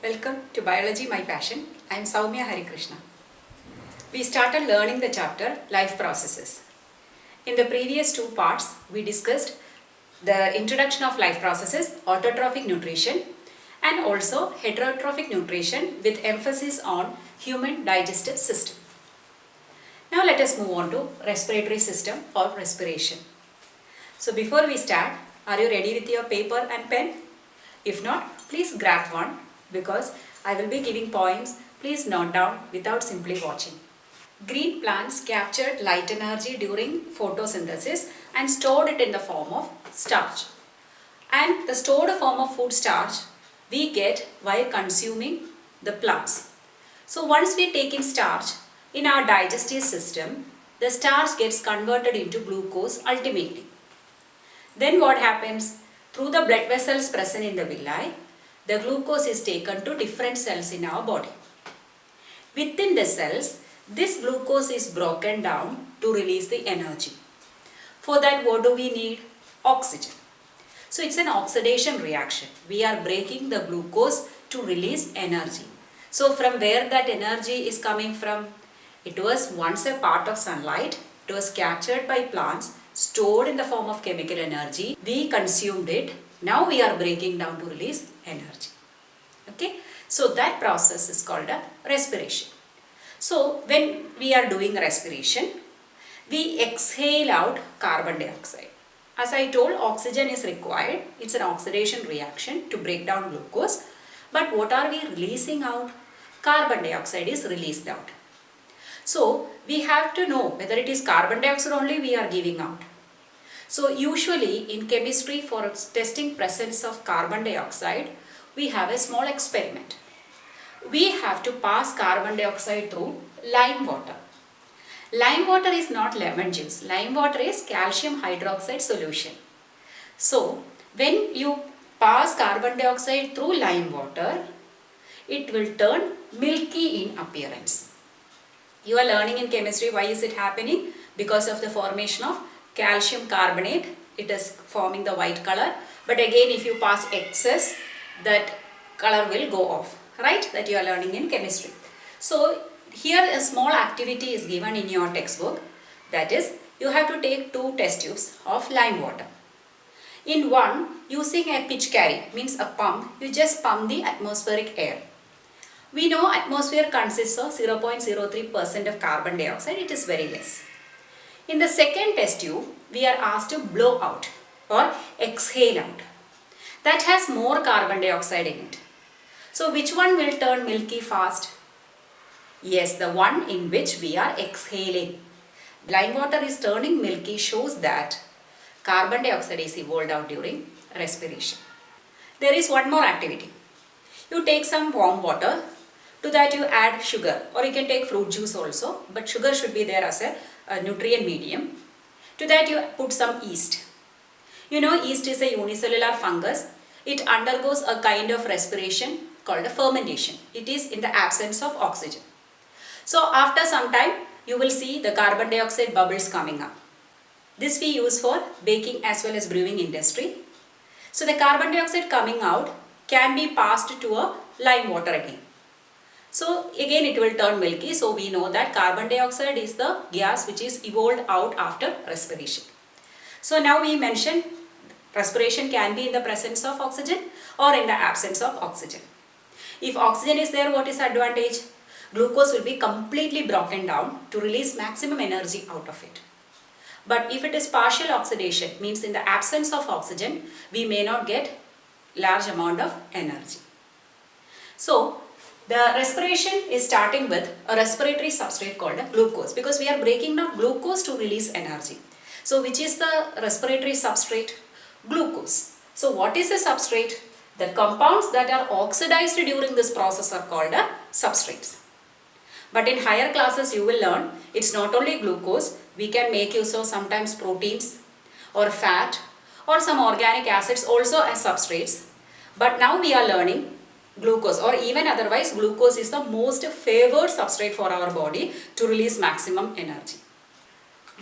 Welcome to Biology My Passion. I am Soumya Harikrishna. We started learning the chapter Life Processes. In the previous two parts, we discussed the introduction of life processes, autotrophic nutrition, and also heterotrophic nutrition with emphasis on human digestive system. Now let us move on to respiratory system or respiration. So before we start, are you ready with your paper and pen? If not, please grab one because I will be giving points. Please note down without simply watching. Green plants captured light energy during photosynthesis and stored it in the form of starch. And the stored form of food starch we get while consuming the plants. So once we take in starch in our digestive system, the starch gets converted into glucose ultimately. Then what happens? Through the blood vessels present in the villi, the glucose is taken to different cells in our body. Within the cells, this glucose is broken down to release the energy. For that, what do we need? Oxygen. So it's an oxidation reaction. We are breaking the glucose to release energy. So from where that energy is coming from? It was once a part of sunlight. It was captured by plants, stored in the form of chemical energy. We consumed it. Now we are breaking down to release energy. Okay. So that process is called a respiration. So when we are doing respiration, we exhale out carbon dioxide. As I told, oxygen is required. It's an oxidation reaction to break down glucose. But what are we releasing out? Carbon dioxide is released out. So we have to know whether it is carbon dioxide only we are giving out. So usually in chemistry, for testing presence of carbon dioxide, we have a small experiment. We have to pass carbon dioxide through lime water. Lime water is not lemon juice. Lime water is calcium hydroxide solution. So when you pass carbon dioxide through lime water, it will turn milky in appearance. You are learning in chemistry why is it happening? Because of the formation of calcium carbonate. It is forming the white color. But again, if you pass excess, that color will go off. Right? That you are learning in chemistry. So here a small activity is given in your textbook. That is, you have to take 2 test tubes of lime water. In one, using a pitch carry, means a pump, you just pump the atmospheric air. We know atmosphere consists of 0.03% of carbon dioxide. It is very less. In the second test tube, we are asked to blow out or exhale out. That has more carbon dioxide in it. So which one will turn milky fast? Yes, the one in which we are exhaling. Lime water is turning milky shows that carbon dioxide is evolved out during respiration. There is one more activity. You take some warm water. To that you add sugar, or you can take fruit juice also, but sugar should be there as a nutrient medium. To that you put some yeast. You know, yeast is a unicellular fungus. It undergoes a kind of respiration called a fermentation. It is in the absence of oxygen. So after some time, you will see the carbon dioxide bubbles coming up. This we use for baking as well as brewing industry. So the carbon dioxide coming out can be passed to a lime water again. So again it will turn milky. So we know that carbon dioxide is the gas which is evolved out after respiration. So now we mentioned respiration can be in the presence of oxygen or in the absence of oxygen. If oxygen is there, what is advantage? Glucose will be completely broken down to release maximum energy out of it. But if it is partial oxidation, means in the absence of oxygen, we may not get large amount of energy. So the respiration is starting with a respiratory substrate called glucose, because we are breaking down glucose to release energy. So which is the respiratory substrate? Glucose. So what is the substrate? The compounds that are oxidized during this process are called substrates. But in higher classes you will learn it's not only glucose, we can make use of sometimes proteins or fat or some organic acids also as substrates. But now we are learning glucose, or even otherwise glucose is the most favored substrate for our body to release maximum energy.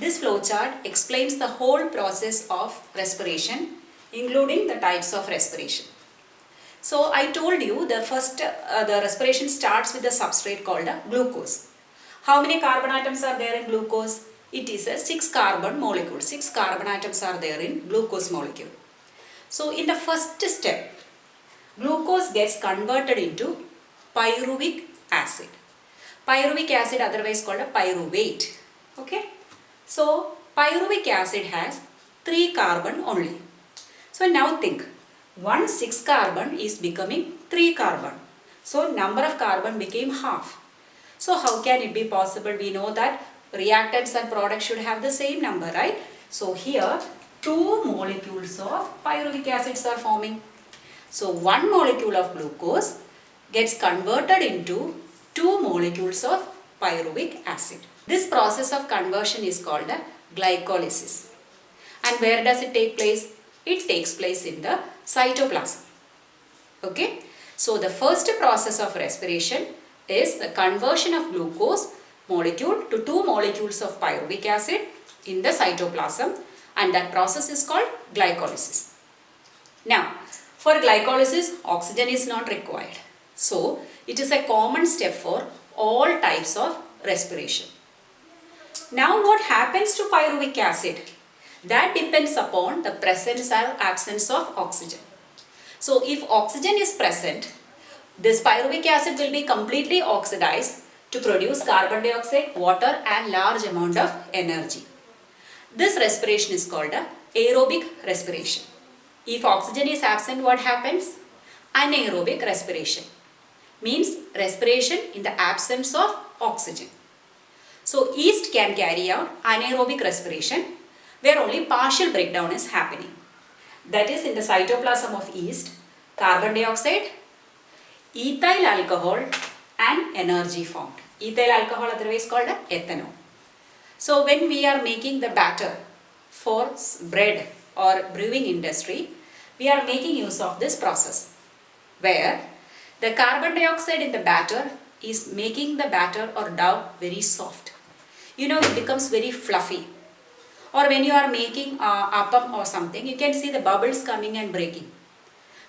This flowchart explains the whole process of respiration, including the types of respiration. So I told you the first the respiration starts with the substrate called glucose. How many carbon atoms are there in glucose? It is a 6 carbon molecule. 6 carbon atoms are there in glucose molecule. So in the first step, glucose gets converted into pyruvic acid. Pyruvic acid otherwise called a pyruvate. Okay. So pyruvic acid has 3 carbon only. So now think, 1 6 carbon is becoming 3 carbon. So number of carbon became half. So how can it be possible? We know that reactants and products should have the same number, right? So here 2 molecules of pyruvic acids are forming. So 1 molecule of glucose gets converted into 2 molecules of pyruvic acid. This process of conversion is called a glycolysis. And where does it take place? It takes place in the cytoplasm. Okay. So the first process of respiration is the conversion of glucose molecule to 2 molecules of pyruvic acid in the cytoplasm, and that process is called glycolysis. Now, for glycolysis, oxygen is not required. So, it is a common step for all types of respiration. Now, what happens to pyruvic acid? That depends upon the presence or absence of oxygen. So, if oxygen is present, this pyruvic acid will be completely oxidized to produce carbon dioxide, water and large amount of energy. This respiration is called aerobic respiration. If oxygen is absent, what happens? Anaerobic respiration. Means respiration in the absence of oxygen. So yeast can carry out anaerobic respiration where only partial breakdown is happening. That is, in the cytoplasm of yeast, carbon dioxide, ethyl alcohol and energy formed. Ethyl alcohol otherwise called ethanol. So when we are making the batter for bread or brewing industry, we are making use of this process where the carbon dioxide in the batter is making the batter or dough very soft. You know, it becomes very fluffy. Or when you are making appam or something, you can see the bubbles coming and breaking.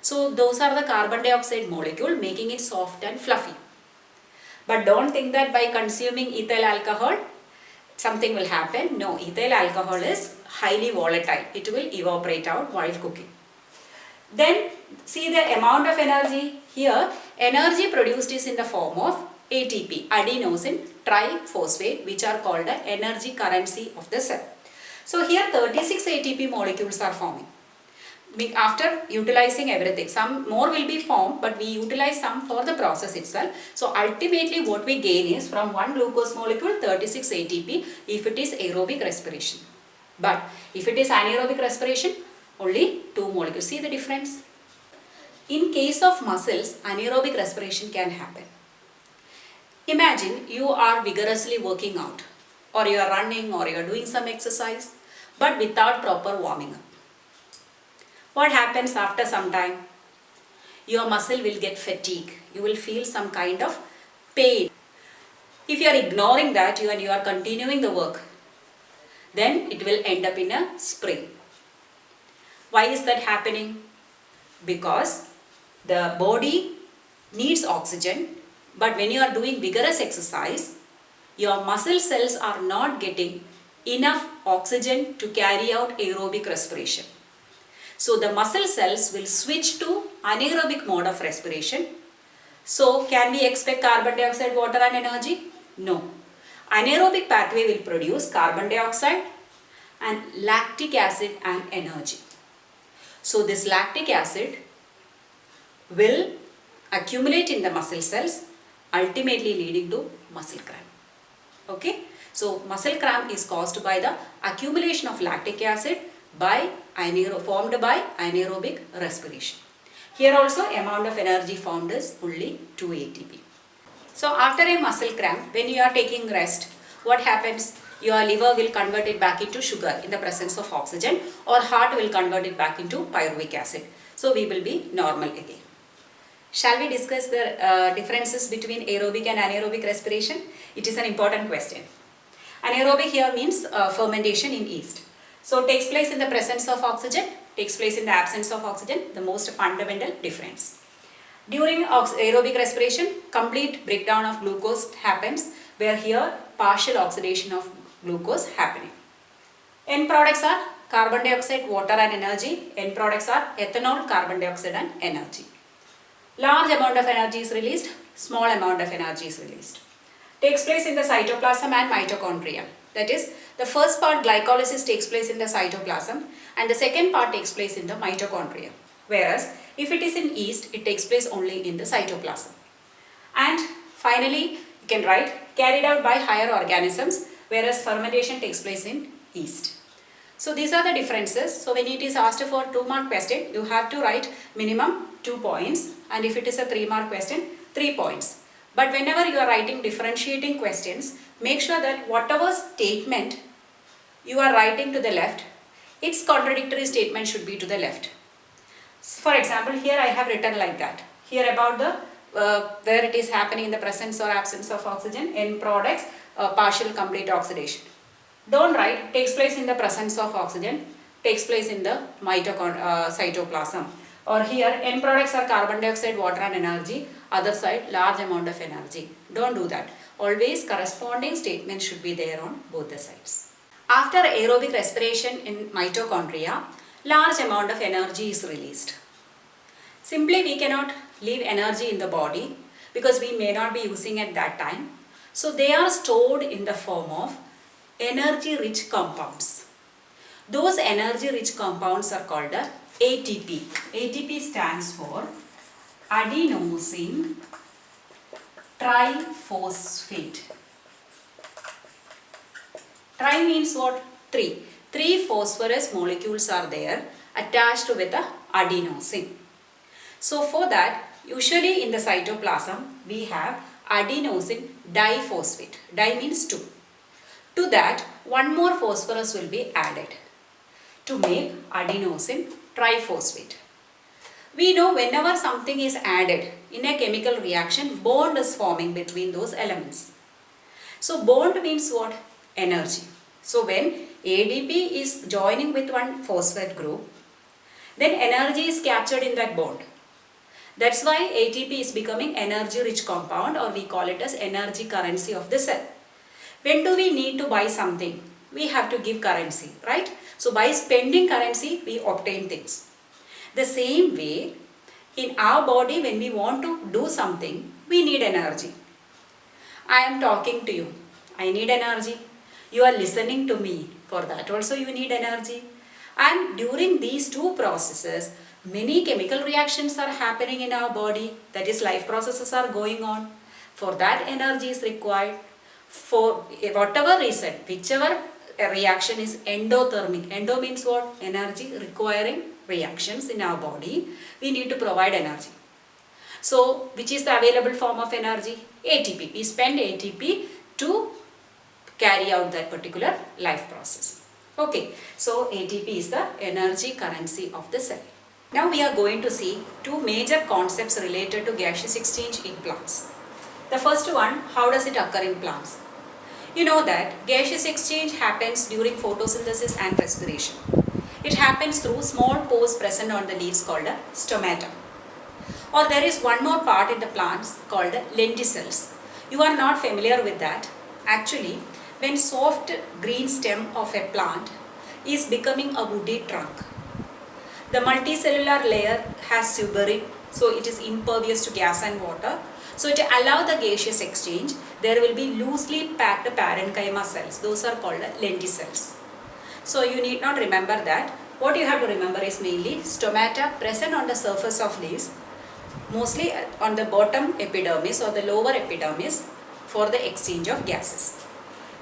So those are the carbon dioxide molecule making it soft and fluffy. But don't think that by consuming ethyl alcohol, something will happen. No, ethyl alcohol is highly volatile. It will evaporate out while cooking. Then see the amount of energy. Here, energy produced is in the form of ATP, adenosine triphosphate, which are called the energy currency of the cell. So here 36 ATP molecules are forming. After utilizing everything, some more will be formed, but we utilize some for the process itself. So ultimately what we gain is from 1 glucose molecule 36 ATP if it is aerobic respiration. But if it is anaerobic respiration, only 2 molecules. See the difference? In case of muscles, anaerobic respiration can happen. Imagine you are vigorously working out, or you are running, or you are doing some exercise, but without proper warming up. What happens after some time? Your muscle will get fatigue. You will feel some kind of pain. If you are ignoring that and you are continuing the work, then it will end up in a sprain. Why is that happening? Because the body needs oxygen, but when you are doing vigorous exercise, your muscle cells are not getting enough oxygen to carry out aerobic respiration. So the muscle cells will switch to anaerobic mode of respiration. So can we expect carbon dioxide, water and energy? No. Anaerobic pathway will produce carbon dioxide and lactic acid and energy. So this lactic acid will accumulate in the muscle cells, ultimately leading to muscle cramp. Okay? So muscle cramp is caused by the accumulation of lactic acid formed by anaerobic respiration. Here also amount of energy formed is only 2 ATP. So after a muscle cramp, when you are taking rest, what happens? Your liver will convert it back into sugar in the presence of oxygen, or heart will convert it back into pyruvic acid. So we will be normal again. Shall we discuss the differences between aerobic and anaerobic respiration? It is an important question. Anaerobic here means fermentation in yeast. So takes place in the presence of oxygen, takes place in the absence of oxygen, the most fundamental difference. During aerobic respiration, complete breakdown of glucose happens, where here partial oxidation of glucose happening. End products are carbon dioxide, water and energy. End products are ethanol, carbon dioxide and energy. Large amount of energy is released, small amount of energy is released. Takes place in the cytoplasm and mitochondria. That is, the first part glycolysis takes place in the cytoplasm and the second part takes place in the mitochondria. Whereas, if it is in yeast, it takes place only in the cytoplasm. And finally, you can write carried out by higher organisms, whereas fermentation takes place in yeast. So these are the differences. So when it is asked for 2-mark question, you have to write minimum 2 points, and if it is a 3-mark question, 3 points. But whenever you are writing differentiating questions, make sure that whatever statement you are writing to the left, its contradictory statement should be to the left. For example, here I have written like that. Here about the where it is happening in the presence or absence of oxygen, end products, partial complete oxidation. Don't write takes place in the presence of oxygen, takes place in the cytoplasm. Or here end products are carbon dioxide, water and energy, other side large amount of energy. Don't do that. Always corresponding statements should be there on both the sides. After aerobic respiration in mitochondria, large amount of energy is released. Simply we cannot leave energy in the body because we may not be using at that time. So they are stored in the form of energy rich compounds. Those energy rich compounds are called ATP. ATP stands for adenosine triphosphate. Tri means what? 3. 3 phosphorus molecules are there attached with the adenosine. So for that, usually in the cytoplasm, we have adenosine diphosphate. Di means 2. To that, one more phosphorus will be added to make adenosine triphosphate. We know whenever something is added in a chemical reaction, bond is forming between those elements. So bond means what? Energy. So when ADP is joining with one phosphate group, then energy is captured in that bond. That's why ATP is becoming energy rich compound, or we call it as energy currency of the cell. When do we need to buy something? We have to give currency, right? So by spending currency, we obtain things. The same way, in our body, when we want to do something, we need energy. I am talking to you. I need energy. You are listening to me. For that also you need energy. And during these two processes, many chemical reactions are happening in our body. That is, life processes are going on. For that, energy is required. For whatever reason, whichever reaction is endothermic. Endo means what? Energy requiring reactions in our body. We need to provide energy. So, which is the available form of energy? ATP. We spend ATP to carry out that particular life process. Okay, so ATP is the energy currency of the cell. Now we are going to see two major concepts related to gaseous exchange in plants. The first one, how does it occur in plants? You know that gaseous exchange happens during photosynthesis and respiration. It happens through small pores present on the leaves called a stomata. Or there is one more part in the plants called lenticels. You are not familiar with that. Actually, when soft green stem of a plant is becoming a woody trunk, the multicellular layer has suberin, so it is impervious to gas and water. So to allow the gaseous exchange, there will be loosely packed parenchyma cells. Those are called lenticels. So you need not remember that. What you have to remember is mainly stomata present on the surface of leaves, mostly on the bottom epidermis or the lower epidermis, for the exchange of gases.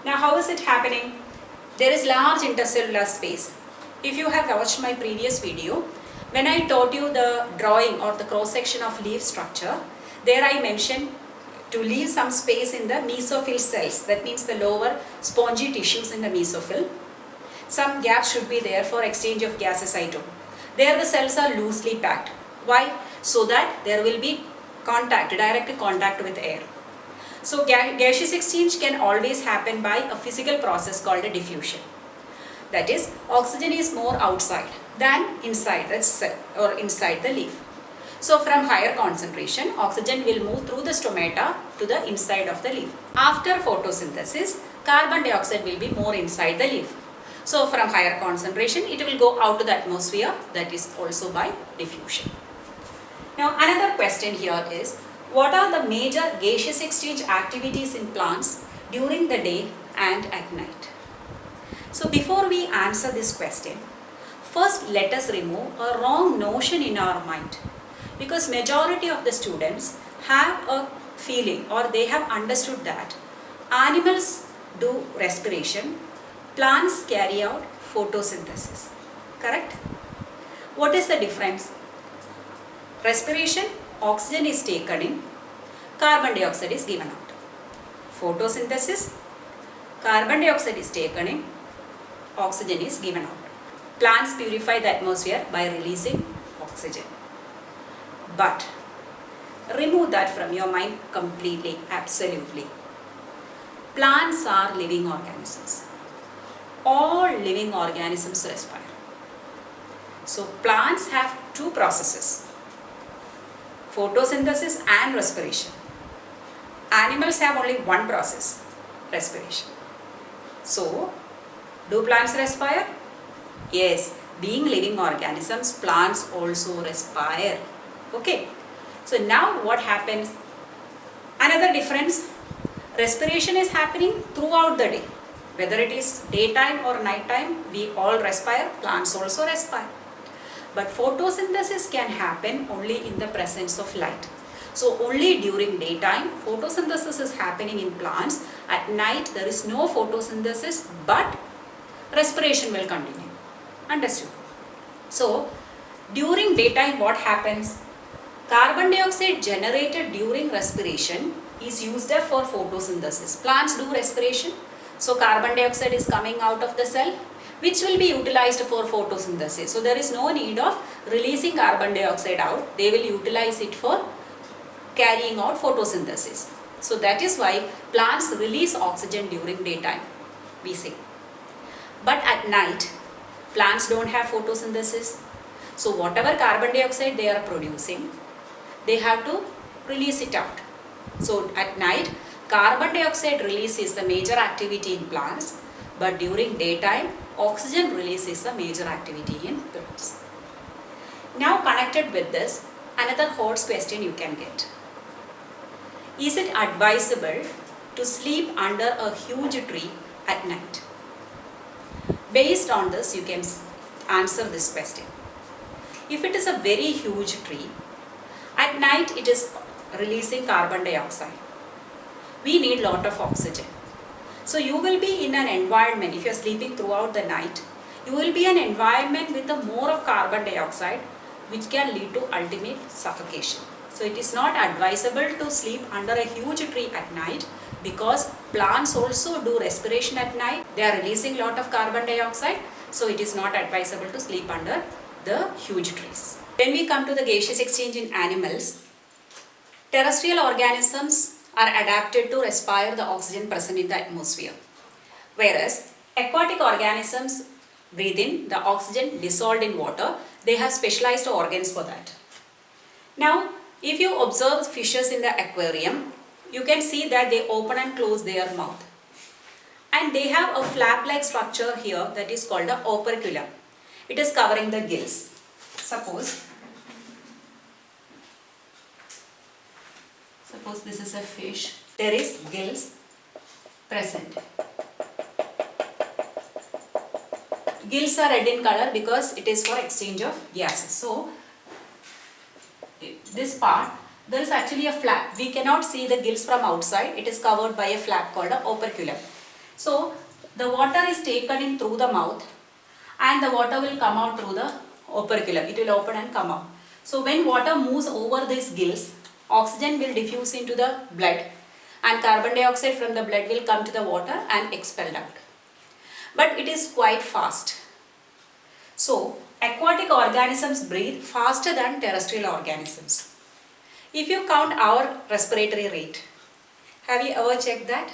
Now how is it happening? There is large intercellular space. If you have watched my previous video, when I taught you the drawing or the cross section of leaf structure, there I mentioned to leave some space in the mesophyll cells, that means the lower spongy tissues in the mesophyll. Some gaps should be there for exchange of gases I told. There the cells are loosely packed. Why? So that there will be contact, direct contact with air. So gaseous exchange can always happen by a physical process called a diffusion. That is, oxygen is more outside than inside the cell or inside the leaf. So from higher concentration, oxygen will move through the stomata to the inside of the leaf. After photosynthesis, carbon dioxide will be more inside the leaf. So from higher concentration, it will go out to the atmosphere, that is also by diffusion. Now another question here is, what are the major gaseous exchange activities in plants during the day and at night? So before we answer this question, first let us remove a wrong notion in our mind, because majority of the students have a feeling or they have understood that animals do respiration, plants carry out photosynthesis. Correct? What is the difference? Respiration, oxygen is taken in, carbon dioxide is given out. Photosynthesis, carbon dioxide is taken in, oxygen is given out. Plants purify the atmosphere by releasing oxygen. But remove that from your mind completely, absolutely. Plants are living organisms. All living organisms respire. So plants have two processes, photosynthesis and respiration. Animals have only one process, respiration. So, do plants respire? Yes, being living organisms, plants also respire. Okay. So now what happens? Another difference, respiration is happening throughout the day. Whether it is daytime or nighttime, we all respire, plants also respire. But photosynthesis can happen only in the presence of light. So only during daytime, photosynthesis is happening in plants. At night, there is no photosynthesis, but respiration will continue. Understood? So, during daytime, what happens? Carbon dioxide generated during respiration is used up for photosynthesis. Plants do respiration. So, carbon dioxide is coming out of the cell, which will be utilized for photosynthesis. So, there is no need of releasing carbon dioxide out. They will utilize it for carrying out photosynthesis. So, that is why plants release oxygen during daytime, we say. But at night, plants don't have photosynthesis. So, whatever carbon dioxide they are producing, they have to release it out. So, at night, carbon dioxide release is the major activity in plants, but during daytime, oxygen release is the major activity in plants. Now, connected with this, another hot question you can get. Is it advisable to sleep under a huge tree at night? Based on this, you can answer this question. If it is a very huge tree, at night it is releasing carbon dioxide. We need lot of oxygen. So you will be in an environment, if you are sleeping throughout the night, you will be in an environment with the more of carbon dioxide, which can lead to ultimate suffocation. So it is not advisable to sleep under a huge tree at night, because plants also do respiration at night. They are releasing lot of carbon dioxide. So it is not advisable to sleep under the huge trees. When we come to the gaseous exchange in animals, terrestrial organisms are adapted to respire the oxygen present in the atmosphere, whereas aquatic organisms breathe in the oxygen dissolved in water. They have specialized organs for that. Now, if you observe fishes in the aquarium, you can see that they open and close their mouth. And they have a flap-like structure here that is called the operculum. It is covering the gills. Suppose this is a fish. There is gills present. Gills are red in color because it is for exchange of gases. So, this part, there is actually a flap. We cannot see the gills from outside. It is covered by a flap called a operculum. So, the water is taken in through the mouth and the water will come out through the operculum. It will open and come out. So, when water moves over these gills, oxygen will diffuse into the blood and carbon dioxide from the blood will come to the water and expelled out. But it is quite fast. So, aquatic organisms breathe faster than terrestrial organisms. If you count our respiratory rate, have you ever checked that?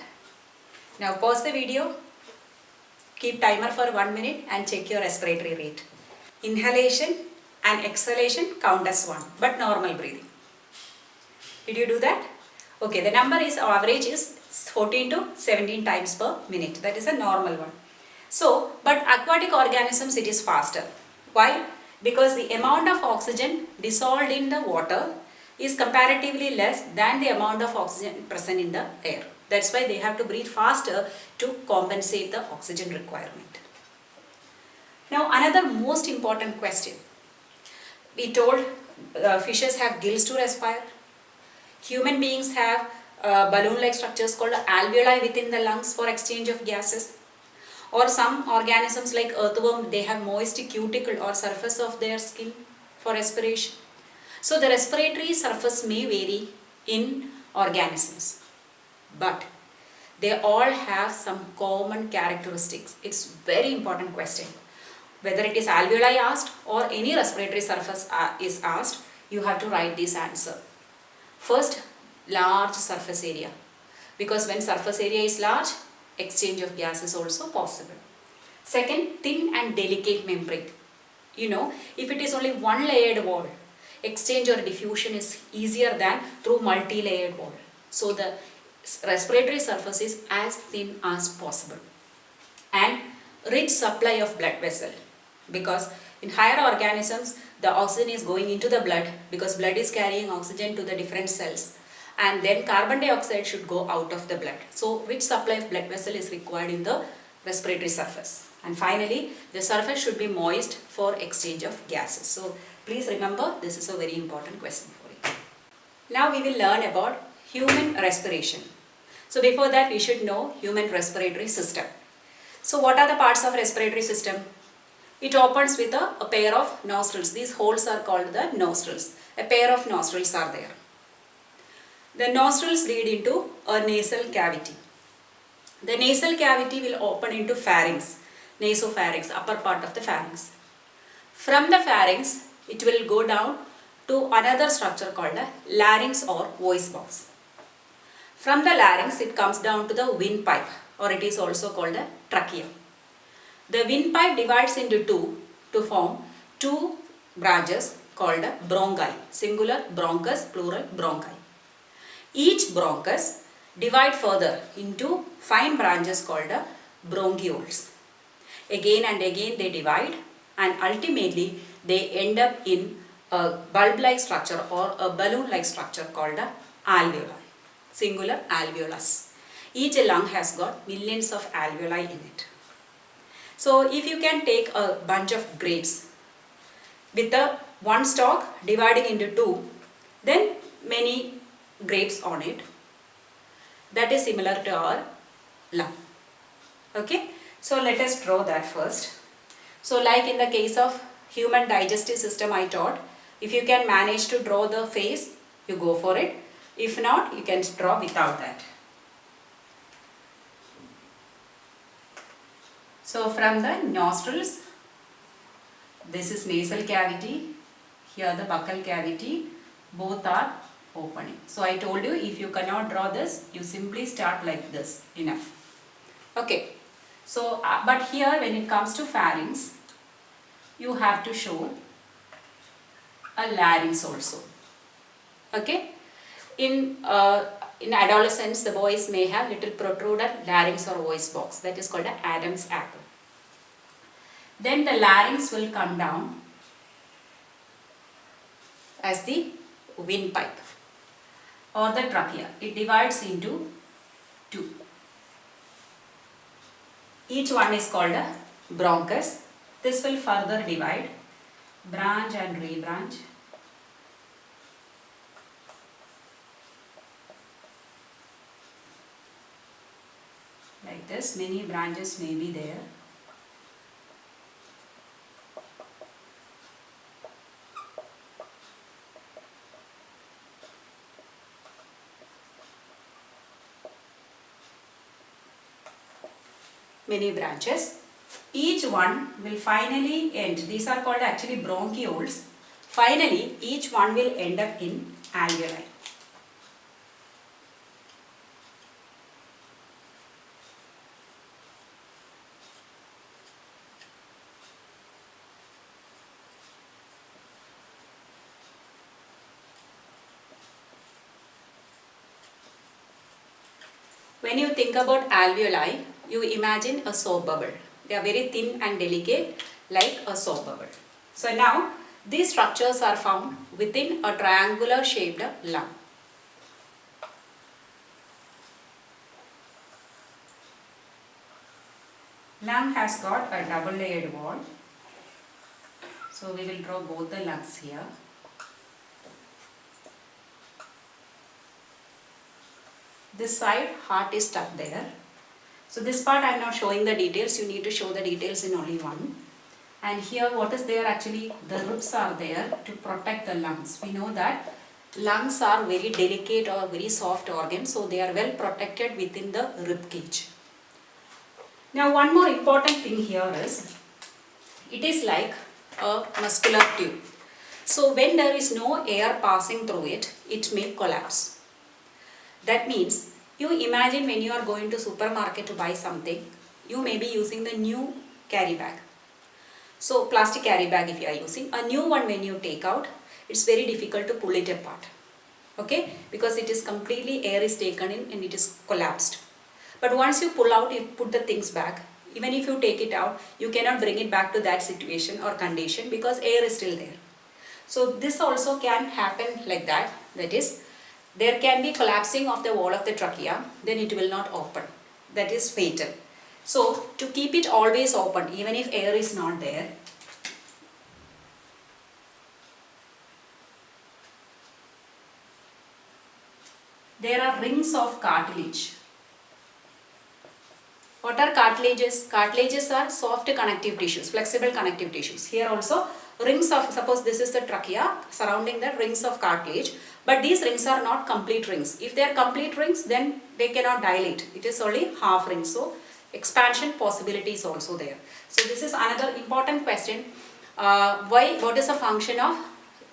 Now pause the video, keep timer for 1 minute and check your respiratory rate. Inhalation and exhalation count as 1, but normal breathing. Did you do that? Okay, the number is average is 14 to 17 times per minute. That is a normal one. So, but aquatic organisms it is faster. Why? Because the amount of oxygen dissolved in the water is comparatively less than the amount of oxygen present in the air. That's why they have to breathe faster to compensate the oxygen requirement. Now another most important question. We told fishes have gills to respire. Human beings have balloon-like structures called alveoli within the lungs for exchange of gases. Or some organisms like earthworm, they have moist cuticle or surface of their skin for respiration. So the respiratory surface may vary in organisms, but they all have some common characteristics. It's very important question. Whether it is alveoli asked or any respiratory surface is asked, you have to write this answer. First, large surface area, because when surface area is large, exchange of gas is also possible. Second, thin and delicate membrane. You know, if it is only one layered wall, exchange or diffusion is easier than through multi-layered wall. So the respiratory surface is as thin as possible. And rich supply of blood vessel, because in higher organisms the oxygen is going into the blood because blood is carrying oxygen to the different cells, and then carbon dioxide should go out of the blood. So rich supply of blood vessel is required in the respiratory surface. And finally, the surface should be moist for exchange of gases. So please remember, this is a very important question for you. Now we will learn about human respiration. So before that, we should know human respiratory system. So what are the parts of respiratory system? It opens with a pair of nostrils. These holes are called the nostrils. A pair of nostrils are there. The nostrils lead into a nasal cavity. The nasal cavity will open into pharynx, nasopharynx, upper part of the pharynx. From the pharynx, it will go down to another structure called a larynx or voice box. From the larynx, it comes down to the windpipe, or it is also called a trachea. The windpipe divides into two to form two branches called a bronchi, singular bronchus, plural bronchi. Each bronchus divide further into fine branches called a bronchioles. Again and again they divide, and ultimately they end up in a bulb-like structure or a balloon-like structure called a alveoli, singular alveolus. Each lung has got millions of alveoli in it. So if you can take a bunch of grapes with the one stalk dividing into two, then many grapes on it. That is similar to our lung. Okay, so let us draw that first. So like in the case of human digestive system I taught, if you can manage to draw the face, you go for it. If not, you can draw without that. So from the nostrils, this is nasal cavity, here the buccal cavity, both are opening. So I told you, if you cannot draw this, you simply start like this, enough. Okay, so but here when it comes to pharynx, you have to show a larynx also. Okay, in adolescence, the boys may have little protruded larynx or voice box, that is called an Adam's apple. Then the larynx will come down as the windpipe or the trachea. It divides into two. Each one is called a bronchus. This will further divide, branch and rebranch. Like this, many branches may be there. Many branches. Each one will finally end. These are called actually bronchioles. Finally, each one will end up in alveoli. When you think about alveoli, you imagine a soap bubble. They are very thin and delicate like a soap bubble. So now these structures are found within a triangular shaped lung. Lung has got a double layered wall. So we will draw both the lungs here. This side heart is stuck there. So this part I am not showing the details, you need to show the details in only one. And here what is there actually, the ribs are there to protect the lungs. We know that lungs are very delicate or very soft organs, so they are well protected within the rib cage. Now one more important thing here is, it is like a muscular tube. So when there is no air passing through it, it may collapse. That means, you imagine when you are going to supermarket to buy something, you may be using the new carry bag. So plastic carry bag if you are using, a new one when you take out, it's very difficult to pull it apart. Okay, because it is completely, air is taken in and it is collapsed. But once you pull out, you put the things back, even if you take it out, you cannot bring it back to that situation or condition because air is still there. So this also can happen like that, that is, there can be collapsing of the wall of the trachea, then it will not open. That is fatal. So to keep it always open, even if air is not there, there are rings of cartilage. What are cartilages? Cartilages are soft connective tissues, flexible connective tissues. Here also rings of, suppose this is the trachea, surrounding the rings of cartilage, but these rings are not complete rings. If they are complete rings, then they cannot dilate. It is only half rings. So expansion possibility is also there. So this is another important question. What is the function of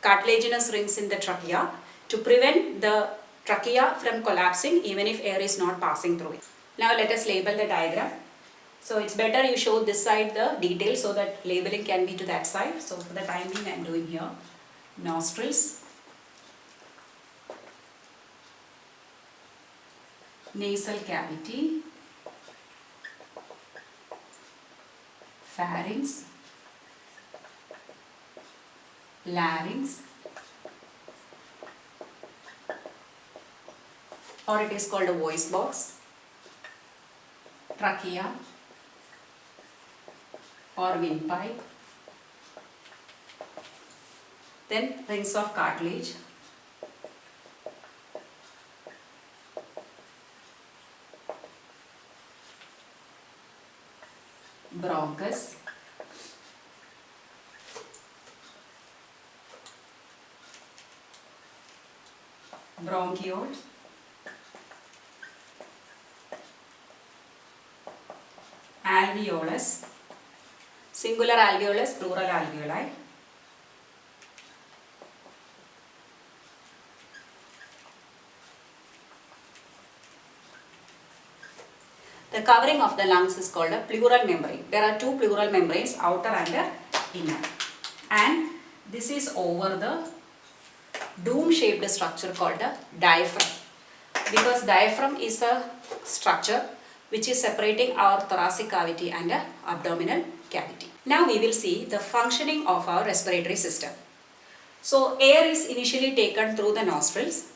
cartilaginous rings in the trachea? To prevent the trachea from collapsing even if air is not passing through it. Now let us label the diagram. So it's better you show this side the details so that labeling can be to that side. So for the time being I am doing here nostrils, nasal cavity, pharynx, larynx, or it is called a voice box, trachea or windpipe, then rings of cartilage, bronchus, bronchiole, alveolus, singular alveolus, plural alveoli, the covering of the lungs is called a pleural membrane. There are two pleural membranes, outer and inner, and this is over the dome shaped structure called a diaphragm, because diaphragm is a structure which is separating our thoracic cavity and abdominal cavity. Now we will see the functioning of our respiratory system. So air is initially taken through the nostrils.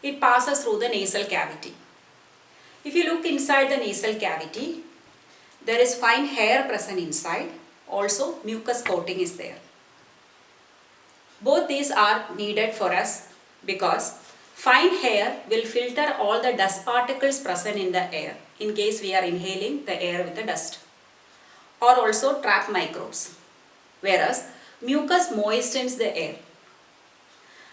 It passes through the nasal cavity. If you look inside the nasal cavity, there is fine hair present inside. Also mucus coating is there. Both these are needed for us because fine hair will filter all the dust particles present in the air in case we are inhaling the air with the dust, or also trap microbes, whereas mucus moistens the air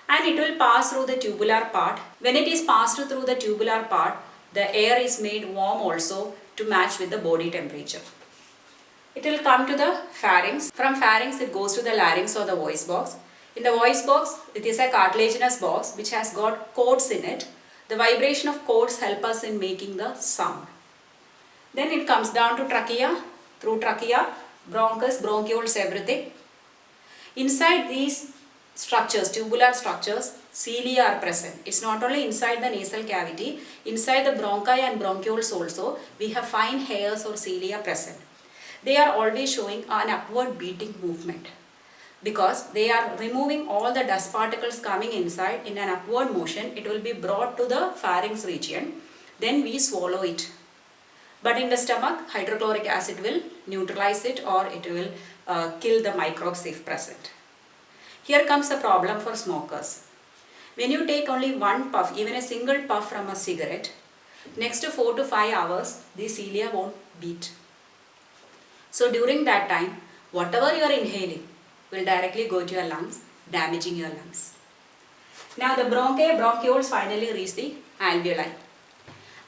and it will pass through the tubular part. When it is passed through the tubular part, the air is made warm also to match with the body temperature. It will come to the pharynx. From pharynx it goes to the larynx or the voice box. In the voice box, it is a cartilaginous box which has got cords in it. The vibration of cords help us in making the sound. Then it comes down to trachea, through trachea, bronchus, bronchioles, everything. Inside these structures, tubular structures, cilia are present. It's not only inside the nasal cavity, inside the bronchi and bronchioles also, we have fine hairs or cilia present. They are always showing an upward beating movement because they are removing all the dust particles coming inside in an upward motion. It will be brought to the pharynx region. Then we swallow it. But in the stomach, hydrochloric acid will neutralize it, or it will kill the microbes if present. Here comes the problem for smokers. When you take only one puff, even a single puff from a cigarette, next 4 to 5 hours, the cilia won't beat. So during that time, whatever you are inhaling will directly go to your lungs, damaging your lungs. Now the bronchioles finally reach the alveoli.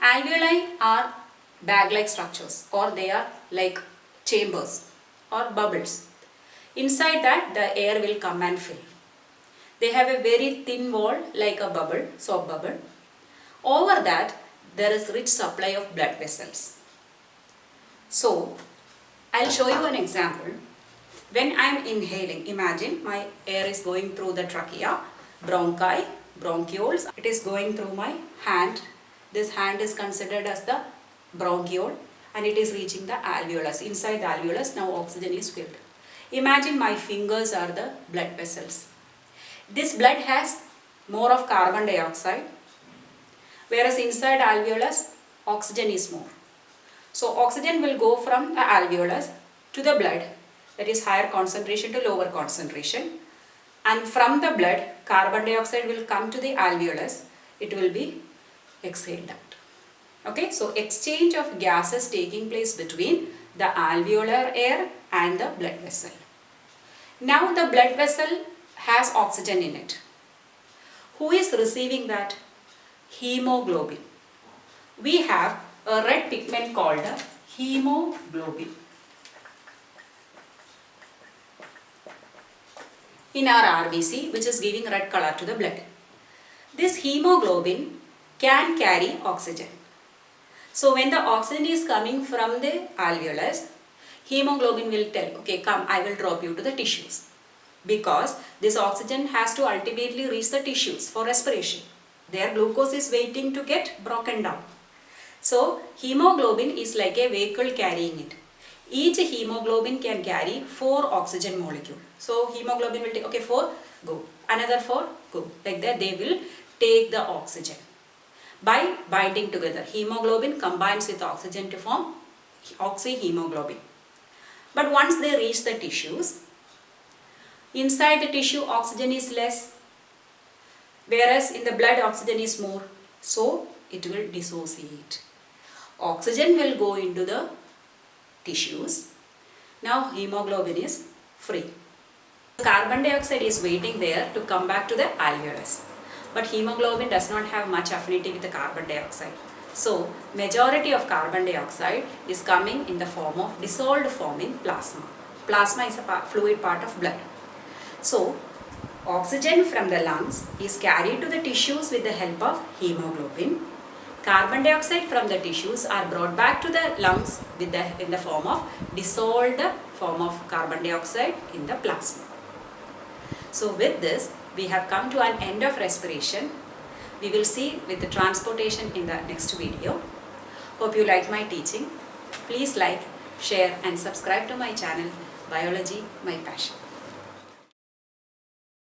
Alveoli are bag-like structures, or they are like chambers or bubbles. Inside that, the air will come and fill. They have a very thin wall like a bubble, soap bubble. Over that, there is rich supply of blood vessels. So, I'll show you an example. When I am inhaling, imagine my air is going through the trachea, bronchi, bronchioles. It is going through my hand. This hand is considered as the bronchiole, and it is reaching the alveolus. Inside the alveolus, now oxygen is filled. Imagine my fingers are the blood vessels. This blood has more of carbon dioxide, whereas inside alveolus, oxygen is more. So oxygen will go from the alveolus to the blood, that is higher concentration to lower concentration, and from the blood, carbon dioxide will come to the alveolus. It will be exhaled out. Okay, so exchange of gases taking place between the alveolar air and the blood vessel. Now the blood vessel has oxygen in it. Who is receiving that? Hemoglobin. We have a red pigment called hemoglobin in our RBC, which is giving red color to the blood. This hemoglobin can carry oxygen. So when the oxygen is coming from the alveolus, hemoglobin will tell, okay, come, I will drop you to the tissues. Because this oxygen has to ultimately reach the tissues for respiration. Their glucose is waiting to get broken down. So hemoglobin is like a vehicle carrying it. Each hemoglobin can carry 4 oxygen molecules. So hemoglobin will take, okay, 4, go. Another 4, go. Like that they will take the oxygen. By binding together, hemoglobin combines with oxygen to form oxyhemoglobin. But once they reach the tissues, inside the tissue oxygen is less, whereas in the blood oxygen is more. So it will dissociate. Oxygen will go into the tissues. Now hemoglobin is free. Carbon dioxide is waiting there to come back to the alveolus. But hemoglobin does not have much affinity with the carbon dioxide. So, majority of carbon dioxide is coming in the form of dissolved form in plasma. Plasma is a fluid part of blood. So, oxygen from the lungs is carried to the tissues with the help of hemoglobin. Carbon dioxide from the tissues are brought back to the lungs with in the form of dissolved form of carbon dioxide in the plasma. So, with this, we have come to an end of respiration. We will see with the transportation in the next video. Hope you like my teaching. Please like, share and subscribe to my channel, Biology My Passion.